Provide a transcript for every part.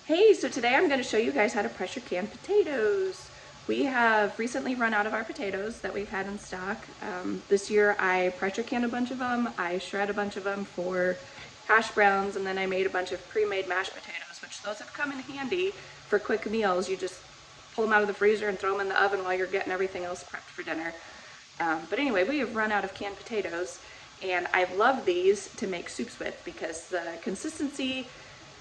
Hey, so today I'm going to show you guys how to pressure can potatoes. We have recently run out of our potatoes that we've had in stock. This year I pressure canned a bunch of them, I shred a bunch of them for hash browns, and then I made a bunch of pre-made mashed potatoes, which those have come in handy for quick meals. You just pull them out of the freezer and throw them in the oven while you're getting everything else prepped for dinner. But anyway, we have run out of canned potatoes, and I love these to make soups with because the consistency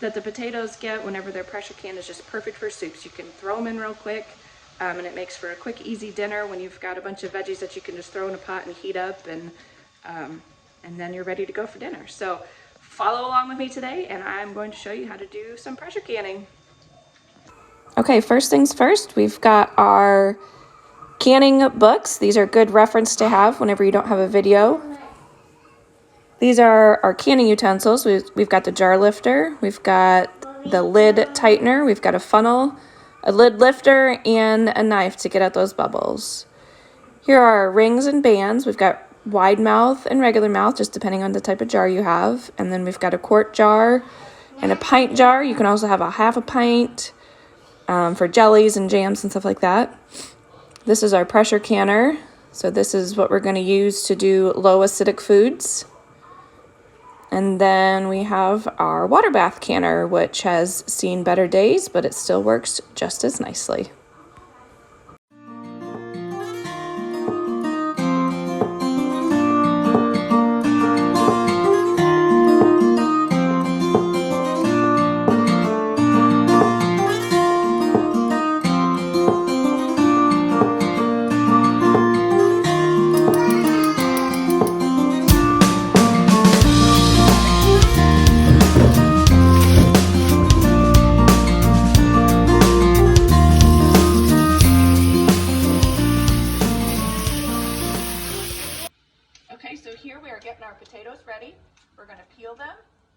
that the potatoes get whenever they're pressure canned is just perfect for soups. You can throw them in real quick, and it makes for a quick, easy dinner when you've got a bunch of veggies that you can just throw in a pot and heat up, and then you're ready to go for dinner. So follow along with me today, and I'm going to show you how to do some pressure canning. Okay, first things first, we've got our canning books. These are good reference to have whenever you don't have a video. These are our canning utensils. We've got the jar lifter, we've got the lid tightener, we've got a funnel, a lid lifter, and a knife to get at those bubbles. Here are our rings and bands. We've got wide mouth and regular mouth, just depending on the type of jar you have. And then we've got a quart jar and a pint jar. You can also have a half a pint for jellies and jams and stuff like that. This is our pressure canner. So this is what we're going to use to do low acidic foods. And then we have our water bath canner, which has seen better days, but it still works just as nicely. Okay, so here we are getting our potatoes ready. We're going to peel them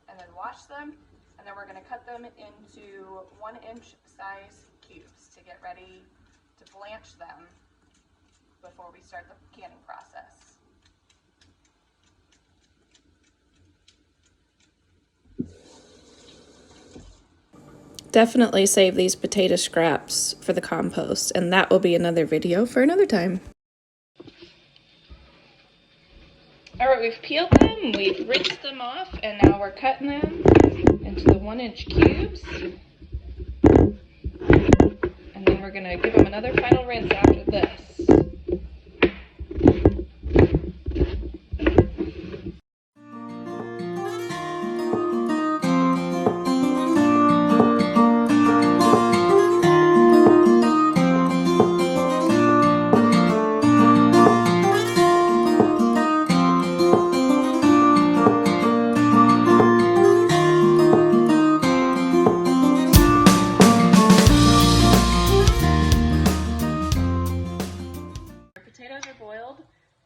and then wash them, and then we're going to cut them into 1-inch size cubes to get ready to blanch them before we start the canning process. Definitely save these potato scraps for the compost, and that will be another video for another time. Alright, we've peeled them, we've rinsed them off, and now we're cutting them into the 1-inch cubes. And then we're going to give them another final rinse after this. Potatoes are boiled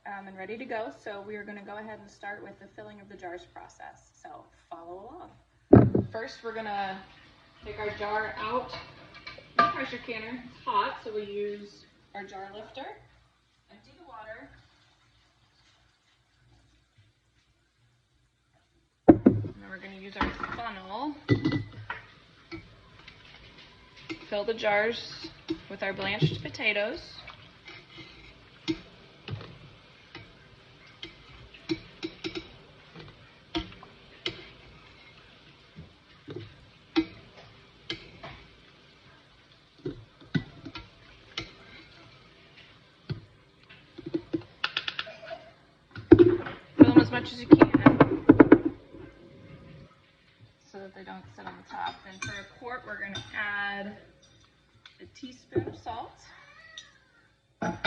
and ready to go, so we are going to go ahead and start with the filling of the jars process. So follow along. First, we're going to take our jar out the pressure canner. It's hot, so we use our jar lifter, empty the water, and then we're going to use our funnel. Fill the jars with our blanched potatoes. Fill them as much as you can so that they don't sit on the top. And for a quart, we're going to add a teaspoon of salt. And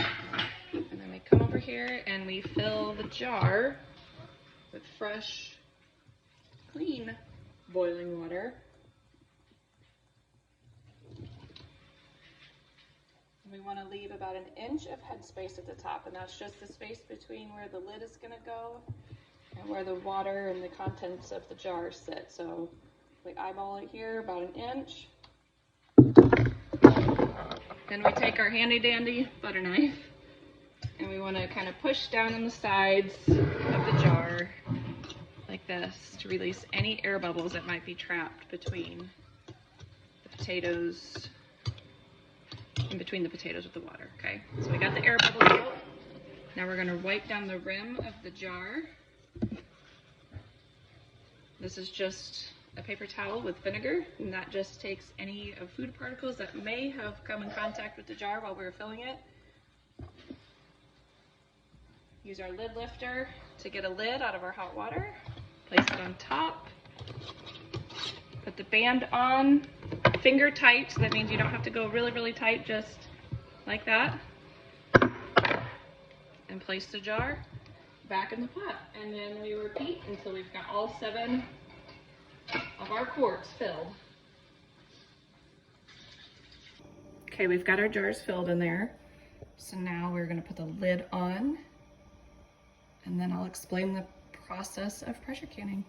then we come over here and we fill the jar with fresh, clean boiling water. We want to leave about 1 inch of headspace at the top, and that's just the space between where the lid is going to go and where the water and the contents of the jar sit. So we eyeball it here, about 1 inch. Then we take our handy dandy butter knife and we want to kind of push down on the sides of the jar like this to release any air bubbles that might be trapped between potatoes, in between the potatoes with the water, okay? So we got the air bubbles out. Now we're gonna wipe down the rim of the jar. This is just a paper towel with vinegar, and that just takes any of food particles that may have come in contact with the jar while we were filling it. Use our lid lifter to get a lid out of our hot water. Place it on top. Put the band on, finger tight. So that means you don't have to go really, really tight, just like that. And place the jar back in the pot. And then we repeat until we've got all 7 of our quarts filled. Okay, we've got our jars filled in there. So now we're gonna put the lid on, and then I'll explain the process of pressure canning.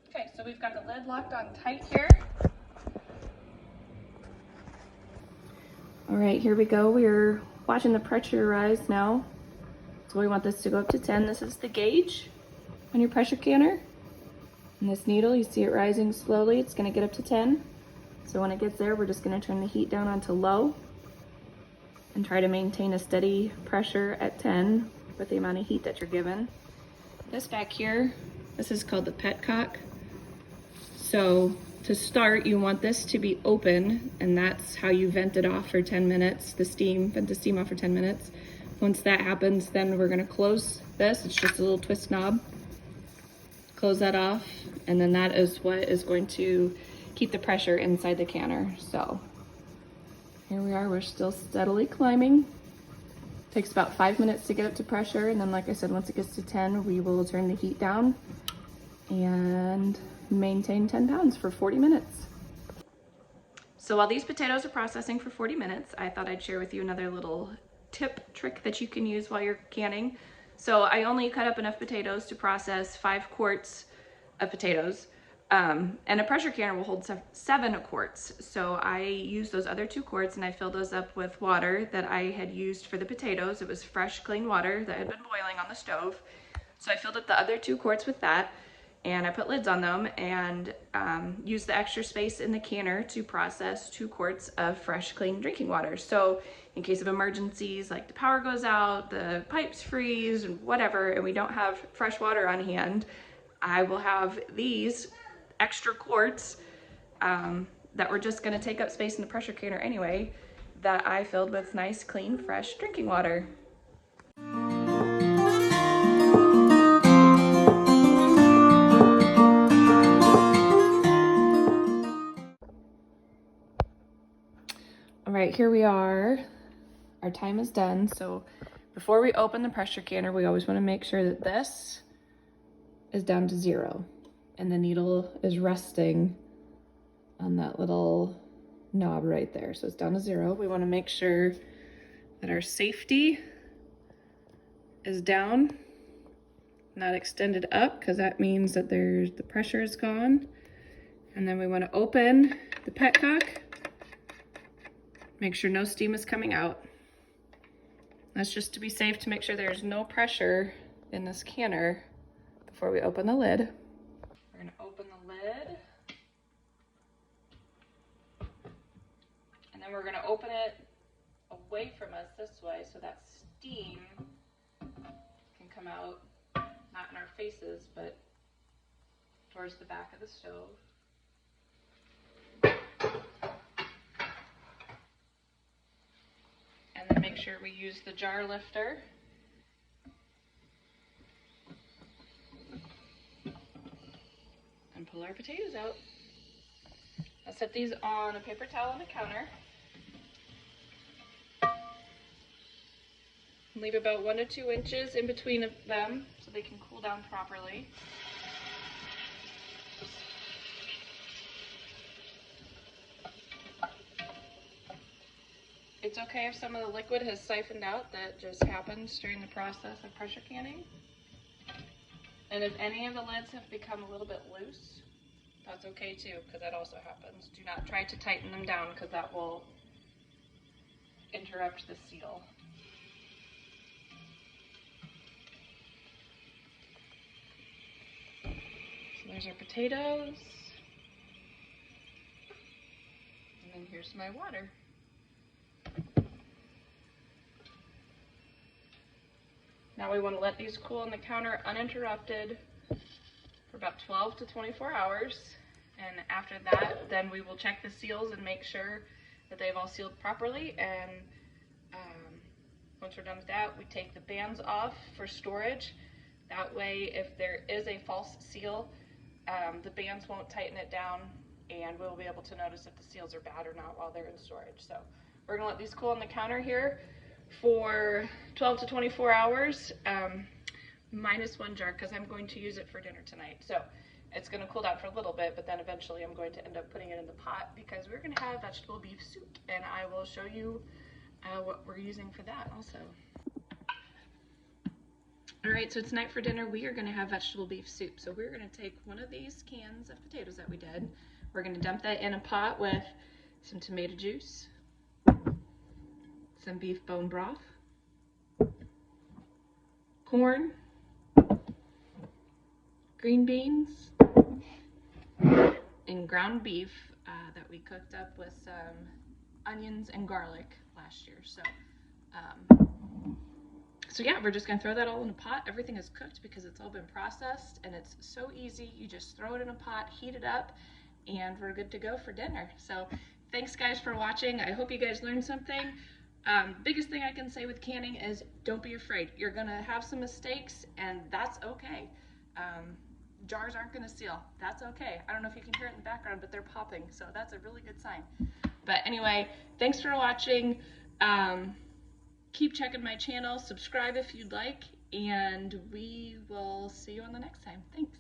Okay, so we've got the lid locked on tight here. All right, here we go. We're watching the pressure rise now. So we want this to go up to 10. This is the gauge on your pressure canner. And this needle, you see it rising slowly. It's gonna get up to 10. So when it gets there, we're just gonna turn the heat down onto low and try to maintain a steady pressure at 10 with the amount of heat that you're given. This back here, this is called the petcock. So to start, you want this to be open, and that's how you vent it off for 10 minutes, vent the steam off for 10 minutes. Once that happens, then we're gonna close this. It's just a little twist knob. Close that off, and then that is what is going to keep the pressure inside the canner. So here we are, we're still steadily climbing. Takes about 5 minutes to get up to pressure, and then like I said, once it gets to 10, we will turn the heat down and maintain 10 pounds for 40 minutes. So while these potatoes are processing for 40 minutes, I thought I'd share with you another little trick that you can use while you're canning. So I only cut up enough potatoes to process 5 quarts of potatoes, and a pressure canner will hold 7 quarts. So I used those other 2 quarts and I filled those up with water that I had used for the potatoes. It was fresh, clean water that had been boiling on the stove. So I filled up the other 2 quarts with that, and I put lids on them and used the extra space in the canner to process 2 quarts of fresh, clean drinking water. So in case of emergencies, like the power goes out, the pipes freeze, and whatever, and we don't have fresh water on hand, I will have these extra quarts that were just gonna take up space in the pressure canner anyway, that I filled with nice, clean, fresh drinking water. All right, here we are. Our time is done. So before we open the pressure canner, we always want to make sure that this is down to 0 and the needle is resting on that little knob right there. So it's down to 0. We want to make sure that our safety is down, not extended up, because that means that the pressure is gone. And then we want to open the petcock. Make sure no steam is coming out. That's just to be safe, to make sure there's no pressure in this canner before we open the lid. We're gonna open the lid. And then we're gonna open it away from us this way so that steam can come out, not in our faces, but towards the back of the stove. And then make sure we use the jar lifter. And pull our potatoes out. I'll set these on a paper towel on the counter. Leave about 1 to 2 inches in between of them so they can cool down properly. It's okay if some of the liquid has siphoned out. That just happens during the process of pressure canning. And if any of the lids have become a little bit loose, that's okay too, because that also happens. Do not try to tighten them down, because that will interrupt the seal. So there's our potatoes. And then here's my water. Now we want to let these cool on the counter uninterrupted for about 12 to 24 hours. And after that, then we will check the seals and make sure that they've all sealed properly. And once we're done with that, we take the bands off for storage. That way, if there is a false seal, the bands won't tighten it down, and we'll be able to notice if the seals are bad or not while they're in storage. So we're gonna let these cool on the counter here for 12 to 24 hours, minus one jar, because I'm going to use it for dinner tonight. So it's gonna cool down for a little bit, but then eventually I'm going to end up putting it in the pot because we're gonna have vegetable beef soup, and I will show you what we're using for that also. All right, so tonight for dinner, we are gonna have vegetable beef soup. So we're gonna take one of these cans of potatoes that we did. We're gonna dump that in a pot with some tomato juice, some beef bone broth, corn, green beans, and ground beef that we cooked up with some onions and garlic last year. So yeah, we're just gonna throw that all in a pot. Everything is cooked because it's all been processed, and it's so easy. You just throw it in a pot, heat it up, and we're good to go for dinner. So thanks guys for watching. I hope you guys learned something. Biggest thing I can say with canning is don't be afraid. You're gonna have some mistakes, and that's okay. Jars aren't gonna seal. That's okay. I don't know if you can hear it in the background, but they're popping, so that's a really good sign. But anyway, thanks for watching. Keep checking my channel, subscribe if you'd like, and we will see you on the next time. Thanks.